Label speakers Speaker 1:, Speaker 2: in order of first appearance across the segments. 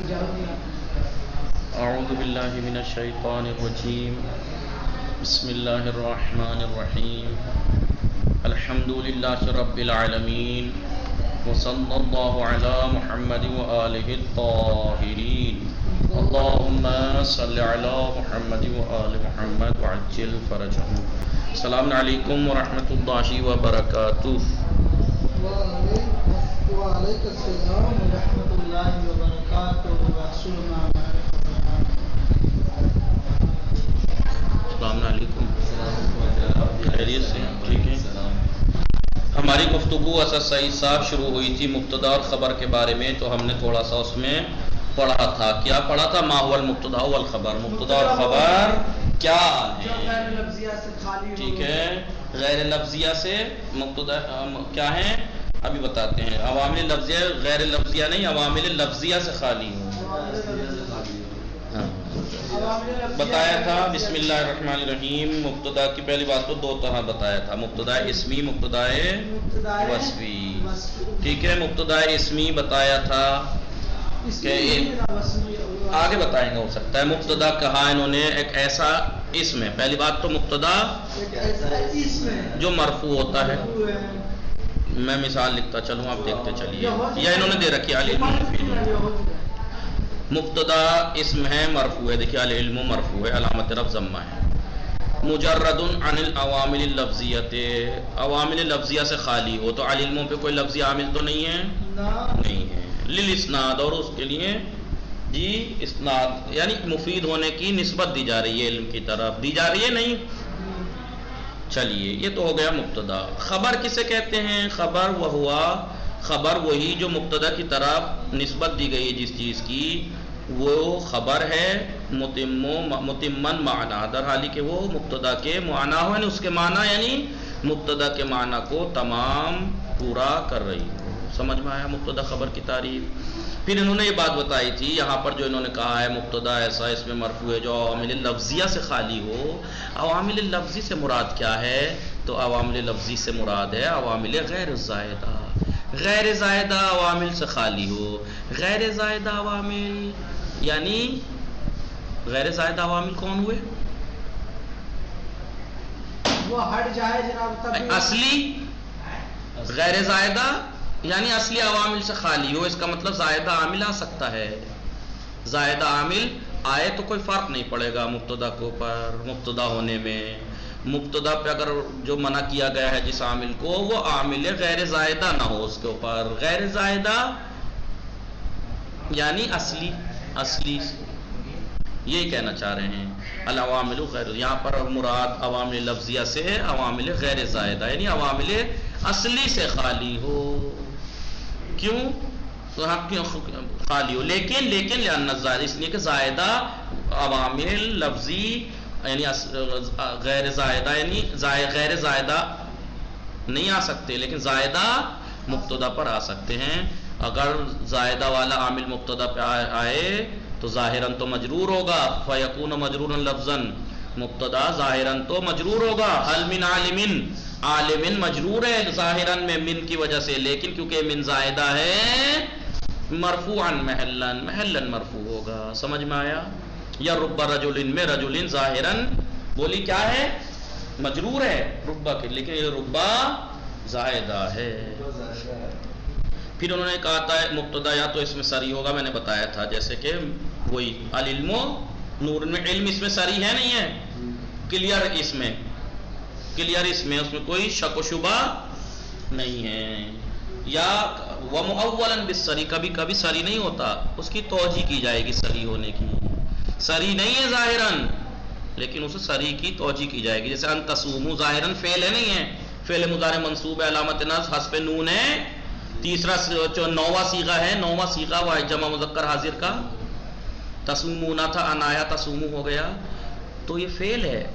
Speaker 1: اعوذ باللہ من الشیطان الرجیم بسم اللہ الرحمن الرحیم الحمد للہ رب العالمین وصلی اللہ علی محمد وآلہ الطاہرین اللہم صلی علی محمد وآل محمد وعجل فرجہم. السلام علیکم ورحمۃ اللہ وبرکاتہ.
Speaker 2: وعلیکم السلام ورحمۃ اللہ وبرکاتہ.
Speaker 1: السلام علیکم. خیریت سے ٹھیک ہے. ہماری گفتگو اسد سعید صاحب شروع ہوئی تھی مبتدا اور خبر کے بارے میں، تو ہم نے تھوڑا سا اس میں پڑھا تھا. کیا پڑھا تھا؟ ما هو المبتدا والخبر. مبتدا اور خبر کیا ہے؟ ٹھیک ہے. غیر لفظیہ سے مبتدا کیا ہے ابھی بتاتے ہیں. عوامل لفظیہ، غیر لفظیہ نہیں، عوامل لفظیہ سے خالی ہو. بتایا تھا بسم اللہ الرحمن الرحیم. مبتدا کی پہلی بات تو دو طرح بتایا تھا، مبتدا اسمی، مبتدا وصفی. ٹھیک ہے. مبتدا اسمی بتایا تھا کہ آگے بتائیں گے، ہو سکتا ہے. مبتدا کہا انہوں نے ایک ایسا اسم ہے. پہلی بات تو مبتدا جو مرفوع ہوتا ہے. میں مثال لکھتا چلوں، آپ دیکھتے چلیے. یا انہوں نے دے رکھی مبتدا اسم ہے، مرفوع ہے. دیکھیے العلم مرفوع ہے، علامت رفع ضمہ ہے. مجرد عن العوامل اللفظیت، عوامل لفظیہ سے خالی ہو تو العلم پہ کوئی لفظی عامل تو نہیں ہے، نہیں ہے. للاسناد، اور اس کے لیے جی اسناد یعنی مفید ہونے کی نسبت دی جا رہی ہے، علم کی طرف دی جا رہی ہے. نہیں چلیے، یہ تو ہو گیا مبتدا. خبر کسے کہتے ہیں؟ خبر وہ ہوا، خبر وہی جو مبتدا کی طرف نسبت دی گئی ہے جس چیز کی، وہ خبر ہے. متمن معنی، در حالی کہ وہ مبتدا کے معنی ہو، یعنی اس کے معنی یعنی مبتدا کے معنی کو تمام پورا کر رہی ہو. سمجھ میں آیا مبتدا خبر کی تعریف. پھر انہوں نے یہ بات بتائی تھی یہاں پر جو انہوں نے کہا ہے مبتدا ایسا اس میں مرفوع ہے جو عوامل لفظیہ سے خالی ہو. عوامل لفظی سے مراد کیا ہے؟ تو عوامل لفظی سے مراد ہے عوامل غیر زائدہ. غیر زائدہ عوامل سے خالی ہو. غیر زائدہ عوامل یعنی غیر زائدہ عوامل کون ہوئے؟
Speaker 2: وہ ہٹ جائے جناب.
Speaker 1: اصلی غیر زائدہ یعنی اصلی عوامل سے خالی ہو. اس کا مطلب زائدہ عامل آ سکتا ہے. زائدہ عامل آئے تو کوئی فرق نہیں پڑے گا مبتدا کے اوپر، مبتدا ہونے میں. مبتدا پہ اگر جو منع کیا گیا ہے جس عامل کو، وہ عامل غیر زائدہ نہ ہو اس کے اوپر. غیر زائدہ یعنی اصلی، اصلی یہی کہنا چاہ رہے ہیں. العوامل غیر، یہاں پر مراد عوامل لفظیہ سے عوامل غیر زائدہ یعنی عوامل اصلی سے خالی ہو. کیوں خالی ہو؟ لیکن لأن الزائدہ، اس لیے کہ زائدہ عوامل لفظی یعنی غیر زائدہ یعنی غیر زائدہ نہیں آ سکتے، لیکن زائدہ مبتدا پر آ سکتے ہیں. اگر زائدہ والا عامل مبتدا پہ آئے تو ظاہراً تو مجرور ہوگا. فیکون مجرورا لفظا، مبتدا ظاہراً تو مجرور ہوگا. حل من عالمن، عالمن مجرور ہے ظاہراً میں من کی وجہ سے، لیکن کیونکہ من زائدہ ہے مرفوعا محلن، محلن مرفوع ہوگا. سمجھ میں آیا؟ یا رب رجل میں رجل ظاہراً بولی کیا ہے؟ مجرور ہے ربا کے، لیکن یہ ربا زائدہ ہے. پھر انہوں نے کہا تھا مبتدا یا تو اس میں سری ہوگا، میں نے بتایا تھا جیسے کہ وہی العلم نور میں، علم اس میں سری ہے نہیں ہے، کلیئر اس میں، کلیئر اس میں، اس میں کوئی شک و شبہ نہیں ہے. یا ومؤولا بالسری، کبھی کبھی سری نہیں ہوتا، اس کی توجیہ کی جائے گی سری ہونے کی. سری نہیں ہے ظاہراً لیکن اسے سری کی توجیہ کی جائے گی. جیسے ان تصوموا ظاہراً فعل ہے نہیں ہے، فعل مضارع منصوب ہے، علامت نصب حذف نون ہے. تیسرا جو نوواں صیغہ ہے، نوواں صیغہ وہ جمع مذکر حاضر کا. تصومون تھا، انایا تصومو ہو گیا، تو یہ فعل ہے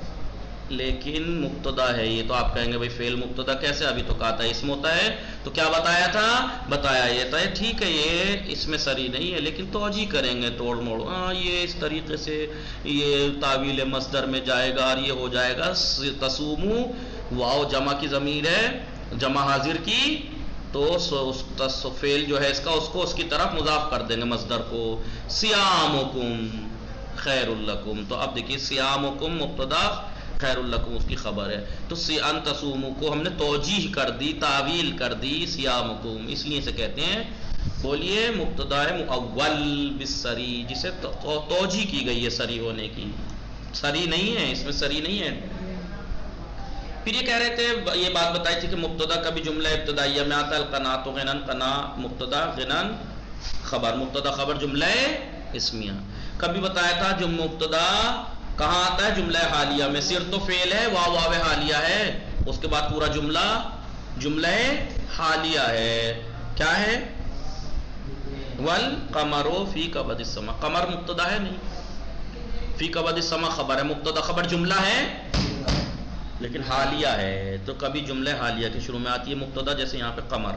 Speaker 1: لیکن مبتدا ہے. یہ تو آپ کہیں گے بھائی فعل مبتدا کیسے؟ ابھی تو کہا تھا اسم ہوتا ہے. تو کیا بتایا تھا؟ بتایا یہ تھا ٹھیک ہے یہ اس میں سری نہیں ہے لیکن توجیہ کریں گے توڑ موڑ، یہ اس طریقے سے یہ تعویل مصدر میں جائے گا اور یہ ہو جائے گا. تصومو واو جمع کی ضمیر ہے، جمع حاضر کی تو فعل جو ہے اس کا اس کو اس کی طرف مضاف کر دیں گے مصدر کو. صیامکم خیر لکم. تو اب دیکھیے صیامکم مبتدا خیر لکم اس کی خبر ہے. تو ان تصوموا کو ہم نے توجیح کر دی، تعویل کر دی صیامکم، اس لیے اسے کہتے ہیں بولیے مبتدا مؤول بالسری، جسے توجیح کی گئی ہے سری ہونے کی. سری نہیں ہے، اس میں سری نہیں ہے. پھر یہ کہہ رہے تھے، یہ بات بتائی تھی کہ مبتدا کبھی جملہ ابتدائیہ میں آتا ہے القنات غنن، قنا مبتدا غنن خبر، مبتدا خبر جملہ اسمیہ. کبھی بتایا تھا جو مبتدا کہاں آتا ہے جملہ حالیہ میں، صرف تو فعل ہے واو حالیہ ہے، اس کے بعد پورا جملہ حالیہ ہے. کیا ہے؟ والقمر فی کبد السماء. قمر مبتدا ہے نہیں، فی کبد السماء خبر ہے. مبتدا خبر جملہ ہے لیکن حالیہ ہے، تو کبھی جملہ حالیہ کے شروع میں آتی ہے مبتدا، جیسے یہاں پہ قمر.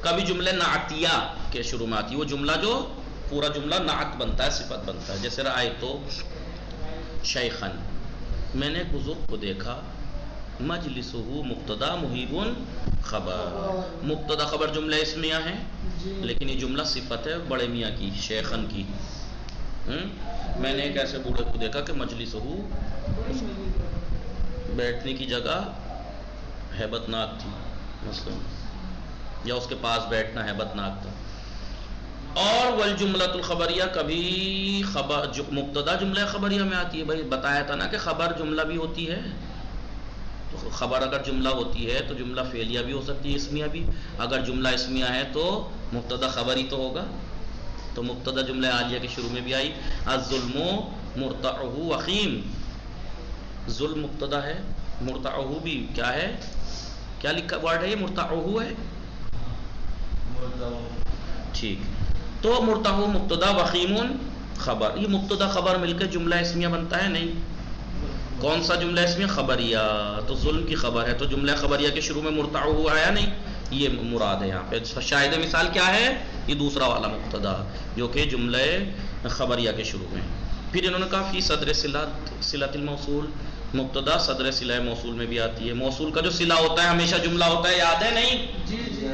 Speaker 1: کبھی جملہ نعتیہ کے شروع میں آتی ہے، وہ جملہ جو پورا جملہ نعت بنتا ہے، صفت بنتا ہے. جیسے رأیت شیخا، میں نے بزرگ کو دیکھا. مجلسہ مبتدا محیب خبر. مبتدا خبر جملہ اسمیہ ہے لیکن یہ جملہ صفت ہے بڑے میاں کی، شیخن کی. میں نے ایک ایسے بوڑھے کو دیکھا کہ مجلسہ بیٹھنے کی جگہ ہیبت ناک تھی مثلا، یا اس کے پاس بیٹھنا ہیبت ناک تھا. اور والجملۃ الخبریہ کبھی خبر مبتدا جملہ خبریہ میں آتی ہے. بھائی بتایا تھا نا کہ خبر جملہ بھی ہوتی ہے، تو خبر اگر جملہ ہوتی ہے تو جملہ فعلیہ بھی ہو سکتی ہے، اسمیہ بھی. اگر جملہ اسمیہ ہے تو مبتدا خبر ہی تو ہوگا. تو مبتدا جملہ حالیہ کے شروع میں بھی آئی. الظلم مرتعہ وخیم، ظلم مبتدا ہے، مرتعہ بھی کیا ہے، کیا لکھا ورڈ ہے یہ، مرتعہ ہے ٹھیک. تو مرتعہ مبتدا وخیم خبر. یہ مبتدا خبر مل کے جملہ اسمیہ بنتا ہے نہیں. کون سا جملہ اسمیہ؟ خبریہ. تو ظلم کی خبر ہے تو جملہ خبریہ کے شروع میں مرتعہ آیا نہیں، یہ مراد ہے یہاں پہ. شاہد مثال کیا ہے؟ یہ دوسرا والا مبتدا جو کہ جملہ خبریہ کے شروع میں. پھر انہوں نے کہا فی صدر صلۃ الموصول، مبتدا صدر صلہ موصول میں بھی آتی ہے. موصول کا جو صلہ ہوتا ہے ہمیشہ جملہ ہوتا ہے، یاد ہے نہیں؟
Speaker 2: جی جی.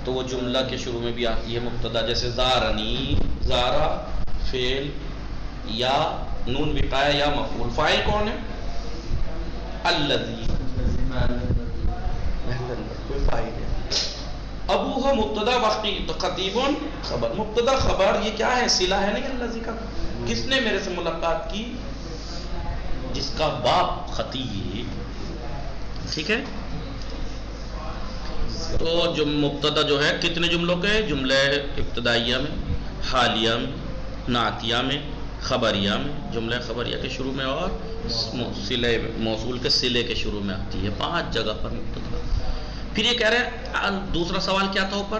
Speaker 1: تو وہ جملہ کے شروع میں بھی آتی ہے مبتدا. جیسے زارنی، زارا فعل یا نون وقایہ یا مفعول. فاعل کون ہے؟ الذی، کوئی فاعل ہے. ابوہ مبتدا خطیب خبر. مبتدا خبر یہ کیا ہے؟ صلہ ہے نہیں الذی کا. کس نے میرے سے ملاقات کی؟ جس کا باپ خطیب. ٹھیک ہے. تو جو مبتدا جو ہے کتنے جملوں کے؟ جملہ ابتدائیہ میں، حالیہ میں، نعتیہ میں، خبریہ میں. جملہ خبریہ کے شروع میں اور صلہ موصول کے صلے کے شروع میں آتی ہے. 5 جگہ پر مبتدا. پھر یہ کہہ رہے ہیں دوسرا سوال کیا تھا اوپر؟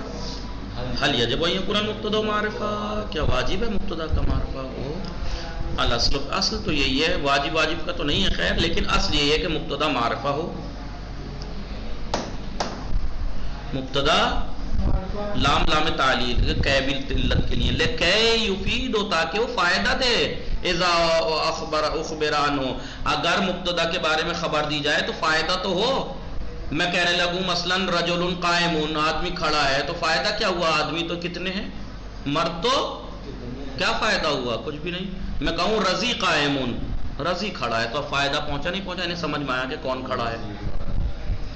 Speaker 1: حل یجب ان یکون مبتدا معرفہ، کیا واجب ہے مبتدا کا معرفہ ہو؟ اصل تو یہی ہے، واجب کا تو نہیں ہے خیر، لیکن اصل یہی ہے کہ مبتدا معرفہ ہو. مبتدا لام تعلیل علت کے لیے لکے یفید ہو تاکہ وہ فائدہ دے. اذا اخبر عنہ، اگر مبتدا کے بارے میں خبر دی جائے تو فائدہ تو ہو. میں کہنے لگوں مثلا رجل قائم، آدمی کھڑا ہے، تو فائدہ کیا ہوا؟ آدمی تو کتنے ہیں، مرد تو کیا فائدہ ہوا؟ کچھ بھی نہیں. میں کہوں رضی قائم، رضی کھڑا ہے، تو فائدہ پہنچا نہیں پہنچا؟ انہیں سمجھ میں آیا کہ کون کھڑا ہے.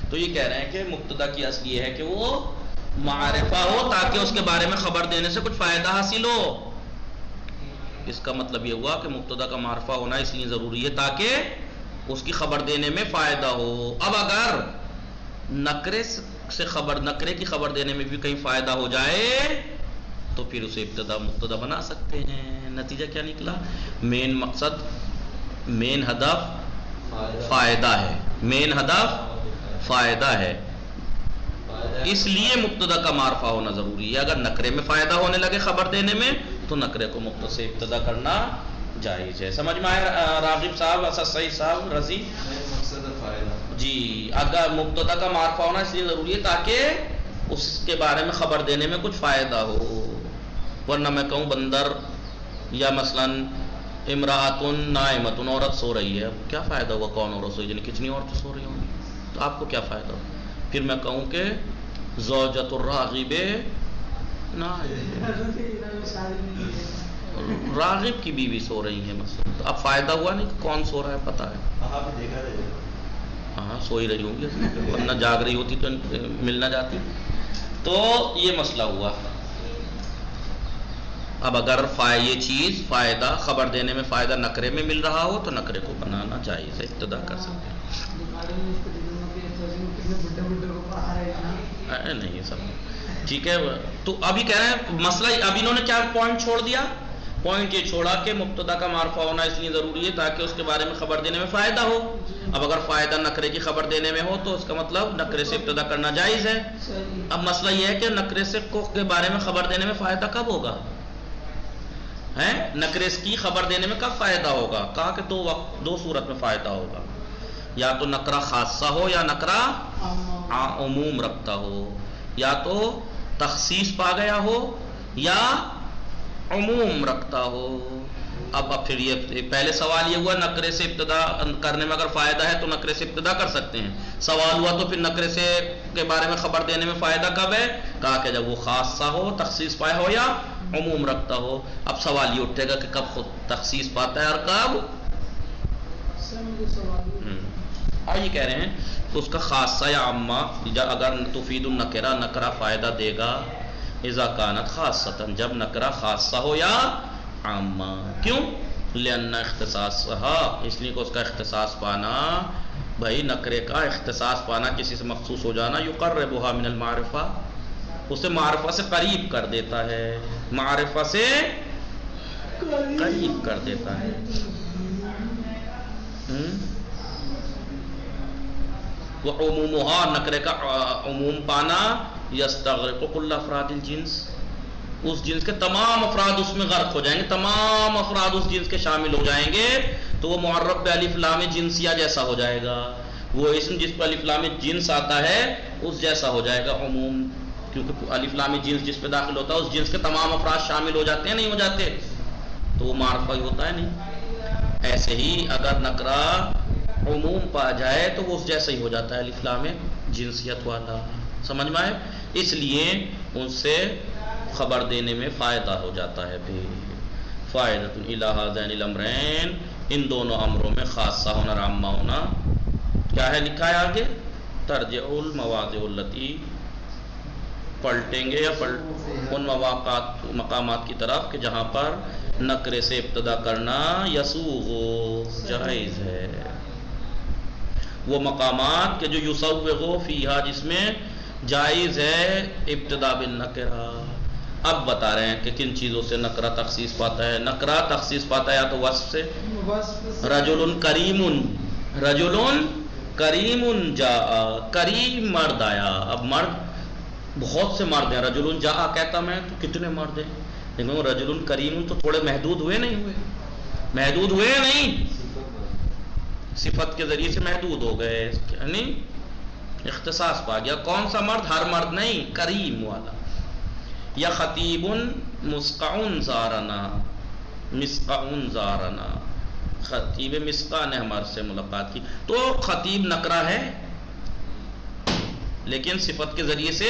Speaker 1: تو یہ کہہ رہے ہیں کہ مبتدا کی اصل یہ ہے کہ وہ معرفہ ہو تاکہ اس کے بارے میں خبر دینے سے کچھ فائدہ حاصل ہو. اس کا مطلب یہ ہوا کہ مبتدا کا معرفہ ہونا اس لیے ضروری ہے تاکہ اس کی خبر دینے میں فائدہ ہو. اب اگر نکرے کی خبر دینے میں بھی کہیں فائدہ ہو جائے تو پھر اسے ابتدا مبتدا بنا سکتے ہیں. نتیجہ کیا نکلا؟ مین مقصد، مین ہدف فائدہ ہے، مین ہدف فائدہ ہے، اس لیے مبتدا کا معرفہ ہونا ضروری ہے. اگر نکرے میں فائدہ ہونے لگے خبر دینے میں تو نکرے کو مبتدا سے ابتدا کرنا جائز ہے. سمجھ میں آیا راغب صاحب، اسد سعید صاحب، رضی؟ جی، اگر مبتدا کا معرفہ ہونا اس لیے ضروری ہے تاکہ اس کے بارے میں خبر دینے میں کچھ فائدہ ہو. ورنہ میں کہوں بندر، یا مثلا امراۃن نائمۃ، عورت سو رہی ہے، اب کیا فائدہ ہوا؟ کون عورت سوئی؟ یعنی کتنی عورتیں سو رہی ہوں گی، تو آپ کو کیا فائدہ ہو؟ پھر میں کہوں کہ زوجۃ الراغب نائم، راغب کی بیوی سو رہی ہے مثلا، تو اب فائدہ ہوا نہیں کہ کون سو رہا ہے پتہ ہے، ہاں سو ہی رہی ہوں گی ورنہ جاگ رہی ہوتی تو مل نہ جاتی. تو یہ مسئلہ ہوا. اب اگر یہ چیز فائدہ خبر دینے میں فائدہ نکرے میں مل رہا ہو تو نکرے کو بنانا جائز ہے، ابتدا کر سکتے ہیں. نہیں سب ٹھیک ہے. تو ابھی کہہ رہے ہیں مسئلہ، اب انہوں نے کیا پوائنٹ چھوڑ دیا؟ پوائنٹ یہ چھوڑا کہ مبتدا کا معرفہ ہونا اس لیے ضروری ہے تاکہ اس کے بارے میں خبر دینے میں فائدہ ہو. اب اگر فائدہ نکرے کی خبر دینے میں ہو تو اس کا مطلب نکرے سے ابتدا کرنا جائز ہے. اب مسئلہ یہ ہے کہ نکرے سے کے بارے میں خبر دینے میں فائدہ کب ہوگا؟ نکرے کی خبر دینے میں کب فائدہ ہوگا؟ کہا کہ دو صورت میں فائدہ ہوگا، یا تو نکرہ خاصہ ہو یا نکرہ عموم رکھتا ہو، یا تو تخصیص پا گیا ہو یا عموم رکھتا ہو. اب پھر یہ پہلے سوال یہ ہوا نکرے سے ابتدا کرنے میں اگر فائدہ ہے تو نکرے سے ابتدا کر سکتے ہیں. سوال ہوا تو پھر نکرے سے کے بارے میں خبر دینے میں فائدہ کب ہے؟ کہا کہ جب وہ خاصہ ہو، تخصیص پایا ہو یا عموم رکھتا ہو. اب سوال یہ اٹھے گا کہ کب خود تخصیص پاتا ہے اور کب؟ یہ کہہ رہے ہیں تو اس کا خاصہ یا عامہ اگر تفید النکرہ، نکرہ فائدہ دے گا اذا کانت خاصۃً، جب نکرہ خاصہ ہو یا عامہ. کیوں؟ لأن اختصاصها، اس لیے کہ اس کا اختصاص پانا، بھائی نکرے کا اختصاص پانا، کسی سے مخصوص ہو جانا، یقربها من المعرفہ، اسے معرفہ سے قریب کر دیتا ہے، معرفہ سے قریب کر دیتا ہے. وعمومها، نکرے کا عموم پانا، یستغرق کل افراد الجنس، اس جنس کے تمام افراد اس میں غرق ہو جائیں گے، تمام افراد اس جنس کے شامل ہو جائیں گے. تو وہ معرب بالف لام جنسیہ جیسا ہو جائے گا، وہ اسم جس پہ الف لام جنس آتا ہے اس جیسا ہو جائے گا عموم، کیونکہ الف لام جنس جس پہ داخل ہوتا ہے اس جنس کے تمام افراد شامل ہو جاتے ہیں، نہیں ہو جاتے؟ تو وہ معرفہ ہی ہوتا ہے نہیں. ایسے ہی اگر نکرہ عموم پا جائے تو وہ اس جیسا ہی ہو جاتا ہے الف لام جنسیت والا. سمجھ میں آئے؟ اس لیے ان سے خبر دینے میں فائدہ ہو جاتا ہے. بھی فائدۃ الی ھذین الامرین، ان دونوں امروں میں خاصہ ہونا اور عامہ ہونا کیا ہے؟ لکھا ہے آگے ترجع المواضع التی، پلٹیں گے یا ان مقامات کی طرف کہ جہاں پر نکرے سے ابتدا کرنا یسوغ جائز ہے. وہ مقامات کہ جو یسوغ فیہا، جس میں جائز ہے ابتدا بالنکرہ. اب بتا رہے ہیں کہ کن چیزوں سے نکرہ تخصیص پاتا ہے. نکرہ تخصیص پاتا ہے یا تو وصف سے، رجل کریم، رجل کریم جاء، کریم مرد آیا. اب مرد بہت سے مرد ہیں، رجل جاء کہتا میں تو کتنے مرد ہیں، لیکن رجل کریم تو تھوڑے محدود ہوئے نہیں ہوئے، محدود ہوئے نہیں، صفت کے ذریعے سے محدود ہو گئے، یعنی اختصاص پا گیا. کون سا مرد؟ ہر مرد نہیں، کریم والا. یا خطیب مسقع زارنا، مسقع زارنا، خطیب مسقع نے ہمارے سے ملاقات کی. تو خطیب نکرہ ہے لیکن صفت کے ذریعے سے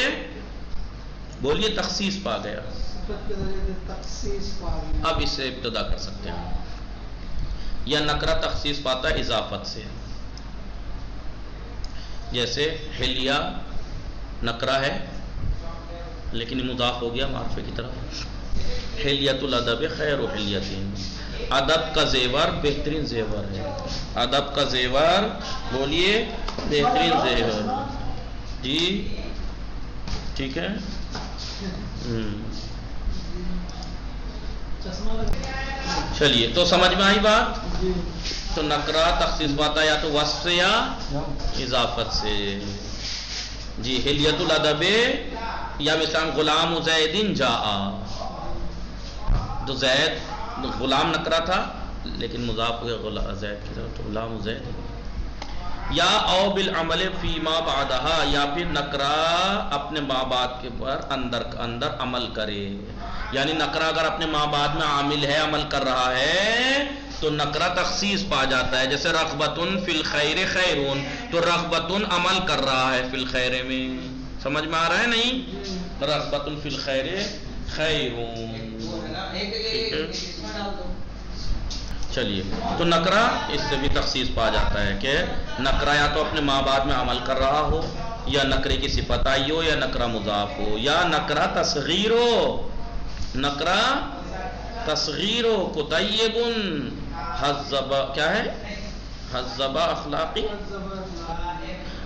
Speaker 1: بولیے تخصیص پا گیا،
Speaker 2: صفت کے ذریعے سے تخصیص پا گیا.
Speaker 1: اب اس سے ابتدا کر سکتے ہیں. یا نکرہ تخصیص پاتا ہے اضافت سے، جیسے حلیہ نکرہ ہے لیکن مضاف ہو گیا معرفے کی طرف. حلیۃ الادب خیر و حلیۃ، ادب کا زیور بہترین زیور ہے. ادب کا زیور بولیے بہترین زیور. جی ٹھیک ہے. چلیے تو سمجھ میں آئی بات. تو نکرہ تخصیص پاتا ہے یا تو وصف سے یا اضافت سے. جی حلیۃ الادب، یا مثلا غلام زید جاء، تو زید غلام نکرہ تھا لیکن مضاف ہو گیا زید کی طرف، تو غلام زید. یا او بالعمل فیما بعدہا، یا پھر نکرہ اپنے ماں بعد کے پر اندر عمل کرے. یعنی نکرہ اگر اپنے ماں بعد میں عامل ہے، عمل کر رہا ہے تو نکرہ تخصیص پا جاتا ہے. جیسے رغبۃ فی الخیر خیرون، تو رغبتن عمل کر رہا ہے فی الخیر میں، سمجھ میں آ رہا ہے نہیں؟ رغبتن فی الخیر خیرون. چلیے تو نکرہ اس سے بھی تخصیص پا جاتا ہے کہ نکرہ یا تو اپنے ماں بعد میں عمل کر رہا ہو، یا نکرے کی صفت آئی ہو، یا نکرہ مضاف ہو، یا نکرہ تصغیر ہو. نکرہ تصغیر ہو. کطیبن حذب کیا ہے؟ حذب اخلاقی.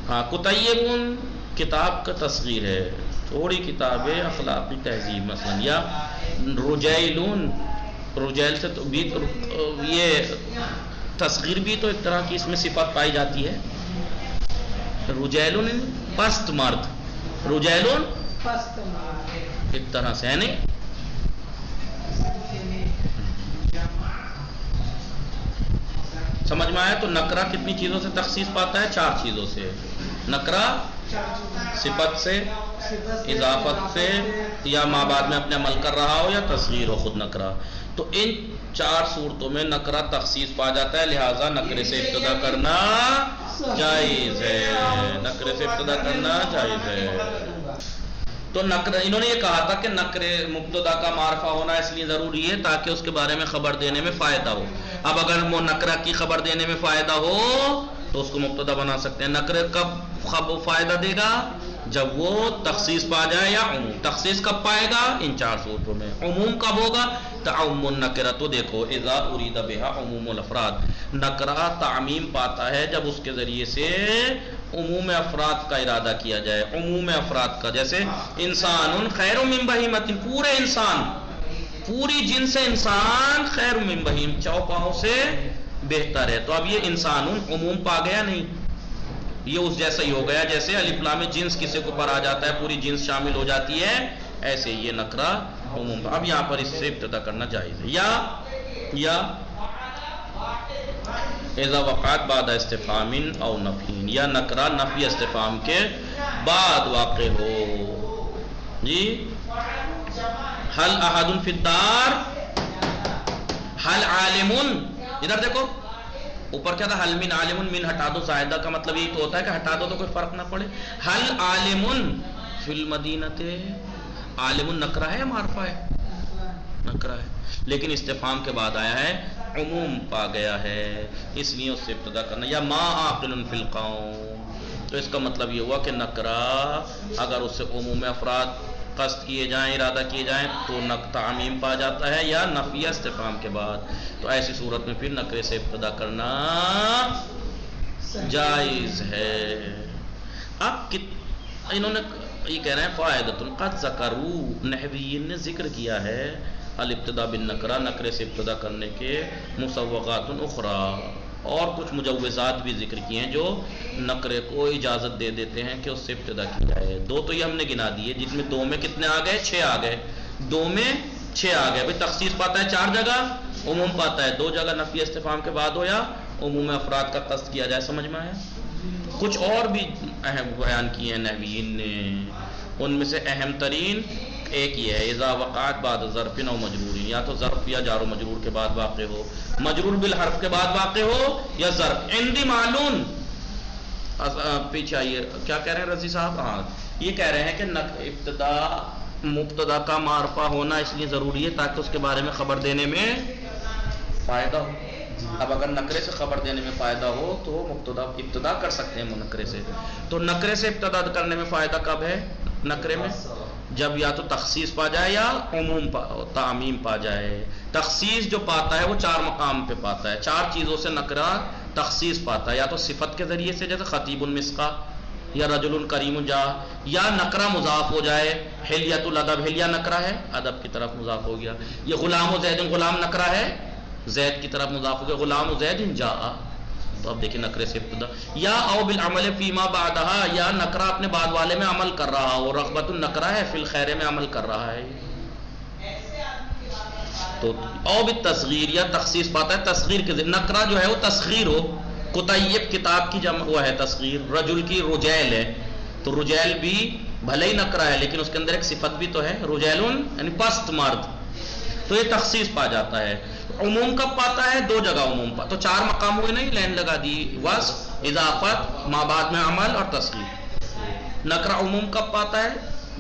Speaker 1: ہاں کطیبن کتاب کا تصغیر ہے، تھوڑی کتاب ہے اخلاقی تہذیب مثلا. یا رجیلون، رجیل سے تو بھی یہ تصغیر بھی تو ایک طرح کی اس میں صفت پائی جاتی ہے. رجیلون پست مرد، رجیلون ایک طرح سے ہے نہیں. سمجھ میں آیا؟ تو نکرہ کتنی چیزوں سے تخصیص پاتا ہے؟ 4 چیزوں سے. نکرہ صفت سے، اضافت سے، یا ماں بعد میں اپنے عمل کر رہا ہو، یا تصغیر ہو خود نکرہ. تو ان 4 صورتوں میں نکرہ تخصیص پا جاتا ہے، لہٰذا نکرے سے ابتدا کرنا جائز ہے. نکرے سے ابتدا کرنا جائز ہے. تو نکرہ انہوں نے یہ کہا تھا کہ نکرے مبتدا کا معرفہ ہونا اس لیے ضروری ہے تاکہ اس کے بارے میں خبر دینے میں فائدہ ہو. اب اگر وہ نکرہ کی خبر دینے میں فائدہ ہو تو اس کو مبتدا بنا سکتے ہیں. نکرے کب فائدہ دے گا؟ جب وہ تخصیص پا جائے یا عموم. تخصیص کب پائے گا؟ ان 4 صورتوں میں. عموم کب ہوگا؟ تعم النکرہ. تو دیکھو اذا ارید بها عموم الافراد، نکرہ تعمیم پاتا ہے جب اس کے ذریعے سے عموم افراد کا ارادہ کیا جائے. عموم افراد کا، جیسے انسان خیر من بہیمۃ، پورے انسان، پوری جنس انسان خیر من بہیم، چوپاؤں سے بہتر ہے. تو اب یہ انسان عموم پا گیا نہیں؟ یہ اس جیسا ہی ہو گیا جیسے الف لام جنس کسی کو پر آ جاتا ہے پوری جنس شامل ہو جاتی ہے، ایسے یہ نکرہ عموم. اب یہاں پر اس سے ابتدا کرنا جائز ہے. یا اذا وقعت بعد استفہام او نفی، یا نکرہ نفی استفہام کے بعد واقع ہو. جی حل احد فی الدار، حل عالم، ادھر دیکھو اوپر کیا تھا؟ حل من عالم، من ہٹا دو، زائدہ کا مطلب یہ تو ہوتا ہے کہ ہٹا دو تو کوئی فرق نہ پڑے. حل عالم فی المدینۃ، عالم نکرہ ہے یا معرفہ ہے؟ نکرہ ہے، لیکن استفہام کے بعد آیا ہے، عموم پا گیا ہے، اس لیے اس سے ابتدا کرنا. یا ما عاقل فی القوم، تو اس کا مطلب یہ ہوا کہ نکرہ اگر اس سے عموم افراد قصد کیے جائیں، ارادہ کیے جائیں تو تعمیم پا جاتا ہے، یا نفی استفہام کے بعد. تو ایسی صورت میں پھر نکرے سے ابتدا کرنا جائز ہے. اب انہوں نے یہ کہہ رہے ہیں فائدۃ قد ذکروا، نحویین نے ذکر کیا ہے الابتداء بالنکرہ، نکرے سے ابتدا کرنے کے مسوغات اخری، اور کچھ مجوزات بھی ذکر کیے ہیں جو نکرے کو اجازت دے دیتے ہیں کہ اس سے ابتدا کی جائے. 2 تو یہ ہم نے گنا دیے، جس میں 2 میں کتنے آ گئے؟ 6 آ گئے. 2 میں 6 آ گئے. بھائی تخصیص پاتا ہے 4 جگہ، عموم پاتا ہے 2 جگہ، نفی استفہام کے بعد ہو یا عموم افراد کا قصد کیا جائے. سمجھ میں آیا؟ کچھ اور بھی اہم بیان کیے ہیں نحویین نے، ان میں سے اہم ترین ایک یہ ہے اذا وقعت بعد ظرف او مجرور، یا تو ظرف یا جار و مجرور کے بعد واقع ہو، مجرور بالحرف کے بعد واقع ہو، یا ظرف. عندی معلوم، پیچھے آئیے کیا کہہ رہے ہیں رضی صاحب؟ ہاں یہ کہہ رہے ہیں کہ مبتدا کا معرفہ ہونا اس لیے ضروری ہے تاکہ اس کے بارے میں خبر دینے میں فائدہ ہو. اب اگر نکرے سے خبر دینے میں فائدہ ہو تو ابتدا کر سکتے ہیں نکرے سے. تو نکرے سے ابتدا کرنے میں فائدہ کب ہے نکرے میں؟ جب یا تو تخصیص پا جائے یا عموم تعمیم پا جائے. تخصیص جو پاتا ہے وہ 4 مقام پہ پاتا ہے، 4 چیزوں سے نکرہ تخصیص پاتا ہے، یا تو صفت کے ذریعے سے جیسے خطیب مسقا، یا رجل کریم جا، یا نکرہ مضاف ہو جائے. حلیۃ الادب، حلیہ نکرہ ہے، ادب کی طرف مضاف ہو گیا. یہ غلام و زید، غلام نکرہ ہے، زید کی طرف مضاف ہو گیا. غلام و زید جا، تو اب دیکھیں نکرے سے ابتدا. یا او بالعمل فیما بعدہا، یا نکرہ اپنے بعد والے میں عمل کر رہا ہو. رغبت النکرہ ہے، فی الخیر میں عمل کر رہا ہے. تو او بالتصغیر، یا تخصیص پاتا ہے تصغیر کے ذریعے. نکرہ جو ہے وہ تصغیر ہو. کتیب کتاب کی جمع وہ ہے تصغیر. رجل کی رجیل ہے، تو رجیل بھی بھلے ہی نکرہ ہے لیکن اس کے اندر ایک صفت بھی تو ہے، رجیلن یعنی پست مرد. تو یہ تخصیص پا جاتا ہے. عموم کب پاتا ہے؟ 2 جگہ عموم پاتا. تو 4 مقام ہوئے نہیں، لائن لگا دی. وصف، اضافت ما بعد میں عمل اور تصغیر. نکرہ عموم کب پاتا ہے؟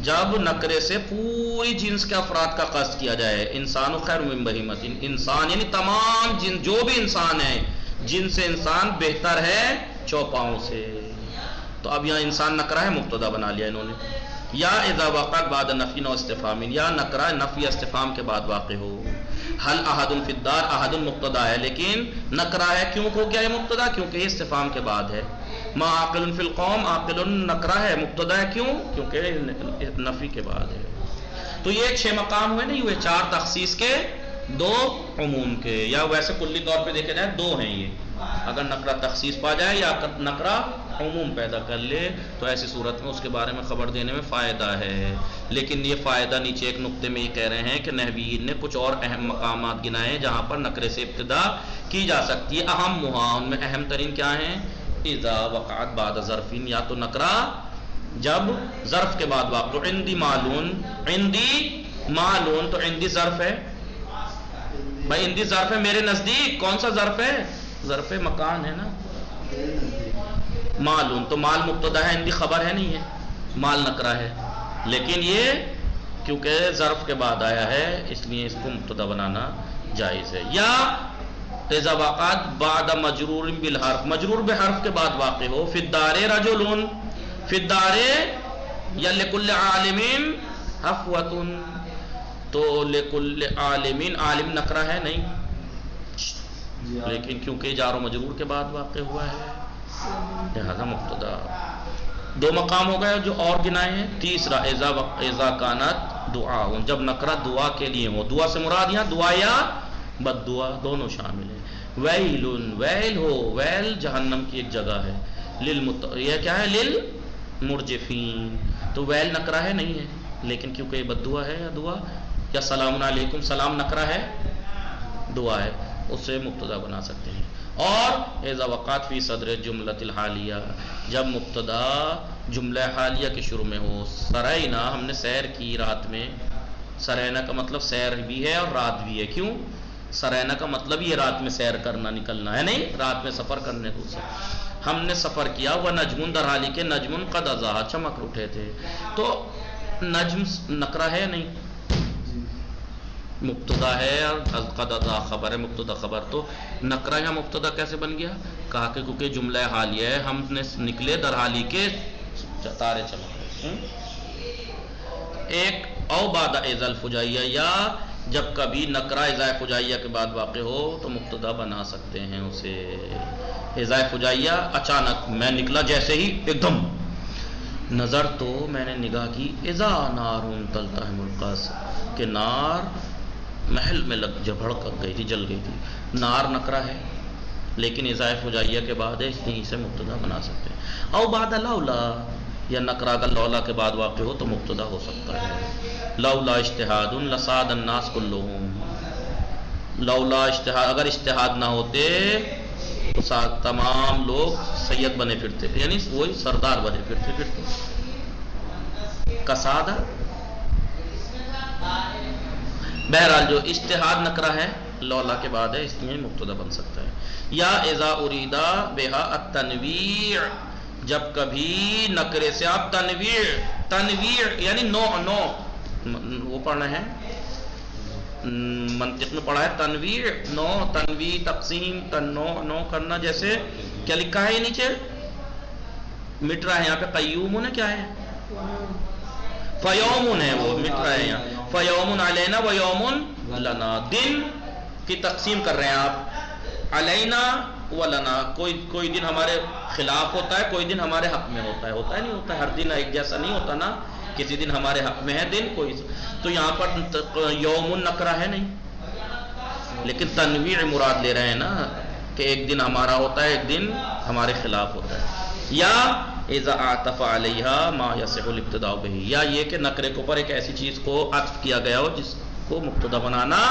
Speaker 1: جب نکرے سے پوری جنس کے افراد کا قصد کیا جائے. انسان خیر من بہیمۃ، انسان یعنی تمام جن جو بھی انسان ہے جن سے انسان بہتر ہے چوپاؤں سے. تو اب یہاں انسان نکرہ ہے، مبتدا بنا لیا انہوں نے. یا اذا وقعت بعد نفی و استفہام، یا نکرہ نفی استفہام کے بعد واقع ہو. حل احد فی الدار، احد مبتدا ہے لیکن نکرہ ہے. کیوں ہو گیا یہ مبتدا؟ کیونکہ یہ استفہام کے بعد ہے. ما عاقل فی القوم، عاقل نکرہ ہے، مبتدا ہے. کیوں؟ کیونکہ نفی کے بعد ہے. تو یہ 6 مقام ہوئے نا، یہ 4 تخصیص کے 2 عموم کے، یا ویسے کلی طور پہ دیکھا جائے 2 ہیں یہ. اگر نکرہ تخصیص پا جائے یا نکرہ عموم پیدا کر لے تو ایسی صورت میں اس کے بارے میں خبر دینے میں فائدہ ہے. لیکن یہ فائدہ نیچے ایک نقطے میں یہ کہہ رہے ہیں کہ نحویین نے کچھ اور اہم مقامات گنائے ہیں جہاں پر نکرے سے ابتدا کی جا سکتی ہے. اہم ان میں اہم ترین کیا ہیں؟ اذا وقعت بعد ظرفین، یا تو نکرہ جب ظرف کے بعد واقع. عندی معلوم، عندی معلوم تو عندی ظرف ہے بھائی، عندی ظرف ہے میرے نزدیک. کون سا ظرف ہے؟ ظرف مکان ہے نا. معلوم تو مال مبتدا ہے، عندی خبر ہے نہیں ہے، مال نکرہ ہے. لیکن یہ کیونکہ ظرف کے بعد آیا ہے اس لیے اس کو مبتدا بنانا جائز ہے. یا اذا وقعت بعد مجرور بالحرف، مجرور بحرف کے بعد واقع ہو. فی الدار رجل، فی الدار یا لکل عالم حفوۃ، تو لکل عالمین، عالم نکرہ ہے نہیں لیکن کیونکہ جار و مجرور کے بعد واقع ہوا ہے لہذا مبتدا. 2 مقام ہو گئے جو اور گنائے ہیں. تیسرا اذا کانت دعا، جب نکرہ دعا کے لیے ہو. دعا سے مراد یہاں دعا یا بد دعا دونوں شامل ہیں. ویل، ویل ہو، ویل جہنم کی ایک جگہ ہے. یہ کیا ہے؟ للمرجفین. تو ویل نکرہ ہے نہیں ہے لیکن کیونکہ یہ بد دعا ہے یا دعا، یا سلام علیکم، سلام نکرہ ہے دعا ہے، اسے مبتدا بنا سکتے ہیں. اور اذا وقعت فی صدر جملۃ الحالیہ، جب مبتدا جملہ حالیہ کے شروع میں ہو. سرینا، ہم نے سیر کی رات میں. سرینا کا مطلب سیر بھی ہے اور رات بھی ہے. کیوں؟ سرینا کا مطلب یہ رات میں سیر کرنا، نکلنا ہے نہیں، رات میں سفر کرنے کو. ہم نے سفر کیا. وہ نجم در حالی کے نجم قد ازاح، چمک اٹھے تھے. تو نجم نکرہ ہے نہیں، مبتدا ہے اور قد ازاح خبر ہے، مبتدا خبر. تو نکرہ یا مبتدا کیسے بن گیا؟ کہا کہ کیونکہ جملہ حالیہ ہے، ہم نے نکلے در حالی کے تارے چمک. ایک او بعد اذا الفجائیہ، یا جب کبھی نکرہ اذا فجائیہ کے بعد واقع ہو تو مبتدا بنا سکتے ہیں اسے. اذا فجائیہ اچانک میں نکلا، جیسے ہی ایک دم نظر تو میں نے نگاہ کی. اذا نار تلتہم القص، کہ نار محل میں بھڑک گئی تھی، جل گئی تھی. نار نکرہ ہے لیکن اذا فجائیہ کے بعد ہے، اس لیے اسے مبتدا بنا سکتے ہیں. او بعد لولا، یا نکرہ اگر لولا کے بعد واقع ہو تو مبتدا ہو سکتا ہے. لولا اجتہاد لصاد الناس کلہم، لولا اجتہاد، اگر اجتہاد نہ ہوتے تو تمام لوگ سید بنے پھرتے، یعنی وہی سردار بنے پھرتے. کسادہ، بہرحال جو اجتہاد نکرہ ہے لولا کے بعد ہے، اس لیے مبتدا بن سکتا ہے. یا اذا اریدا بہا التنویع، جب کبھی نکرے سے آپ تنویع، تنویع یعنی نو وہ پڑھنا ہے، منطق میں پڑھا ہے تنویع، نو، تنویع، تقسیم، نو کرنا. جیسے کیا لکھا ہے یہ نیچے؟ مٹ رہا ہے یہاں پہ. قیومون ہے، کیا ہے؟ فیومن ہے، وہ مٹ رہا ہے یہاں. فیومن علینا و یومن لنا، دن کی تقسیم کر رہے ہیں آپ. علینا و لنا، کوئی دن ہمارے خلاف ہوتا ہے، کوئی دن ہمارے حق میں ہوتا ہے. ہوتا ہے نہیں ہوتا ہے، ہر دن ایک جیسا نہیں ہوتا نا. کسی دن ہمارے حق میں ہے دن کوئی. تو یہاں پر یوم نکرہ ہے نہیں لیکن تنویع مراد لے رہے ہیں نا، کہ ایک دن ہمارا ہوتا ہے، ایک دن ہمارے خلاف ہوتا ہے. یا اذا عطف علیہا ما یصح الابتداء بہ، یا یہ کہ نکرے کے اوپر ایک ایسی چیز کو عطف کیا گیا ہو جس کو مبتدا بنانا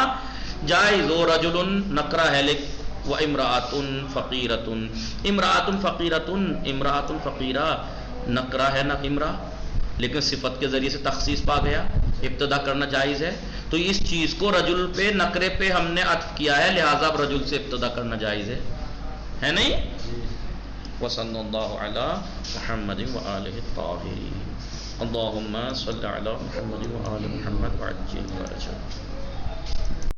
Speaker 1: جائز ہو. رجل نکرہ ہے و امرأۃ فقیرۃ، امرأۃ فقیرۃ، امرأۃ فقیرہ نکرہ ہے نہ امرأ، لیکن صفت کے ذریعے سے تخصیص پا گیا، ابتدا کرنا جائز ہے. تو اس چیز کو رجل پہ، نکرے پہ ہم نے عطف کیا ہے، لہذا اب رجل سے ابتدا کرنا جائز ہے نہیں؟ وصلی اللہ علی محمد وآلہ الطاہرین اللہم صلی علی محمد وآل محمد وعجل فرجہ.